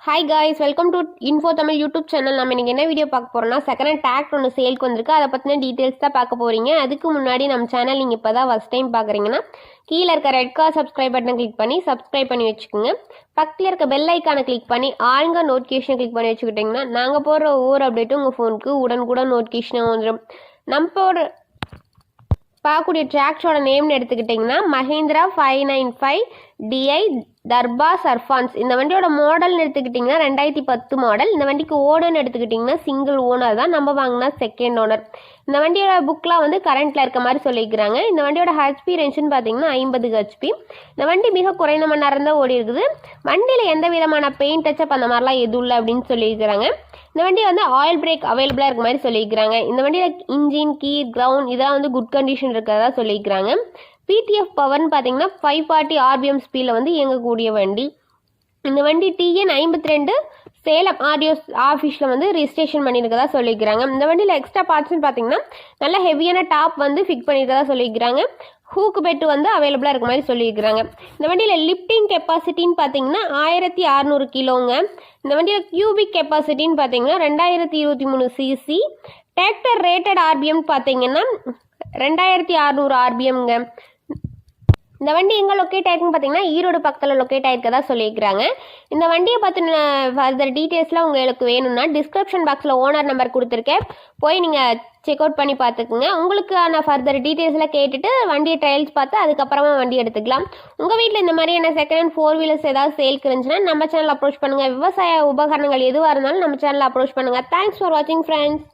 Hi guys, welcome to info Tamil YouTube channel. நம்ம இன்றைக்கி என்ன வீடியோ பார்க்க போகிறோம்னா, செகண்ட் ஹேண்ட் டிராக்டர் ஒன்று சேலுக்கு வந்திருக்கு. அதை பற்றின டீட்டெயில்ஸ் தான் பார்க்க போகிறீங்க. அதுக்கு முன்னாடி நம்ம சேனல் நீங்கள் இப்போ தான் ஃபஸ்ட் டைம் பார்க்குறீங்கன்னா கீழே இருக்க ரெட் கலர் சப்ஸ்கிரைப் பட்டனை கிளிக் பண்ணி சப்ஸ்கிரைப் பண்ணி வச்சுக்கோங்க. பக்கத்தில் இருக்க பெல் ஐக்கானை கிளிக் பண்ணி ஆளுங்க நோட்டிஃபிகேஷன் கிளிக் பண்ணி வச்சுக்கிட்டிங்கன்னா நாங்கள் போடுற ஒவ்வொரு அப்டேட்டும் உங்கள் ஃபோனுக்கு உடனுக்குடன் நோட்டிஃபிகேஷனாக வந்துடும். நம்மளோட பார்க்கக்கூடிய டிராக்டரோட நேம்னு எடுத்துக்கிட்டிங்கன்னா மஹேந்திரா 595 DI தர்பா சர்ஃபான்ஸ். இந்த வண்டியோட மாடல்னு எடுத்துக்கிட்டிங்கன்னா 2010 மாடல். இந்த வண்டிக்கு ஓனர்னு எடுத்துக்கிட்டிங்கன்னா சிங்கிள் ஓனர் தான். நம்ம வாங்கினா செகண்ட் ஓனர். இந்த வண்டியோட புக்லாம் வந்து கரண்ட்டில் இருக்க மாதிரி சொல்லியிருக்கிறாங்க. இந்த வண்டியோட ஹெச்பி ரேஞ்சுன்னு பார்த்தீங்கன்னா 50 ஹெச்பி. இந்த வண்டி மிக குறைந்த மணி நேரம் தான் ஓடி இருக்குது. வண்டியில் எந்த விதமான பெயிண்ட் டச்சப் அந்த மாதிரிலாம் எதுவும் இல்லை அப்படின்னு சொல்லியிருக்கிறாங்க. இந்த வண்டி வந்து ஆயில் பிரேக் அவைலபிளாக இருக்க மாதிரி சொல்லியிருக்கிறாங்க. இந்த வண்டியில் இன்ஜின் கீ கிரவுண்ட் இதெல்லாம் வந்து குட் கண்டிஷன் இருக்கிறதா சொல்லியிருக்கிறாங்க. பிடிஎஃப் பவர்னு பார்த்தீங்கன்னா 540 RPM ஸ்பீடில் வந்து இயங்கக்கூடிய வண்டி. இந்த வண்டி TN 52 சேலம் ஆடியோஸ் ஆஃபீஸில் வந்து ரிஜிஸ்ட்ரேஷன் பண்ணியிருக்கதா சொல்லியிருக்கிறாங்க. இந்த வண்டியில் எக்ஸ்ட்ரா பார்ட்ஸ்னு பார்த்தீங்கன்னா நல்ல ஹெவியான டாப் வந்து ஃபிக்ஸ் பண்ணியிருக்கதா சொல்லியிருக்கிறாங்க. ஹூக்கு பெட்டு வந்து அவைலபிளாக இருக்க மாதிரி சொல்லியிருக்கிறாங்க. இந்த வண்டியில் லிஃப்டிங் கெப்பாசிட்டின்னு பார்த்தீங்கன்னா 1600 கிலோங்க. இந்த வண்டியில் கியூபிக் கெப்பாசிட்டின்னு பார்த்தீங்கன்னா 2023 cc. டிராக்டர் ரேட்டட் RPM பார்த்தீங்கன்னா 2600 RPMங்க. இந்த வண்டி எங்கே லொக்கேட் ஆயிருக்குன்னு பார்த்தீங்கன்னா ஈரோடு பக்கத்தில் லொக்கேட் ஆயிருக்கதா சொல்லியிருக்கிறாங்க. இந்த வண்டியை பற்றின ஃபர்தர் டீட்டெயில்ஸ்லாம் உங்களுக்கு வேணும்னா டிஸ்கிரிப்ஷன் பாக்ஸில் ஓனர் நம்பர் கொடுத்துருக்கேன், போய் நீங்கள் செக் அவுட் பண்ணி பார்த்துக்குங்க. உங்களுக்கான ஃபர்தர் டீட்டெயில்ஸ்லாம் கேட்டுட்டு வண்டியை ட்ரையல்ஸ் பார்த்து அதுக்கப்புறமா வண்டி எடுத்துக்கலாம். உங்கள் வீட்டில் இந்த மாதிரியான செகண்ட் ஹேண்ட் 4 வீலர்ஸ் ஏதாவது சேல்க்கு இருந்துச்சுன்னா நம்ம சேனல் அப்ரோச் பண்ணுங்கள். விவசாய உபகரணங்கள் எதுவாக இருந்தாலும் நம்ம சேனலில் அப்ரோச் பண்ணுங்கள். தேங்க்ஸ் ஃபார் வாட்சிங் ஃப்ரெண்ட்ஸ்.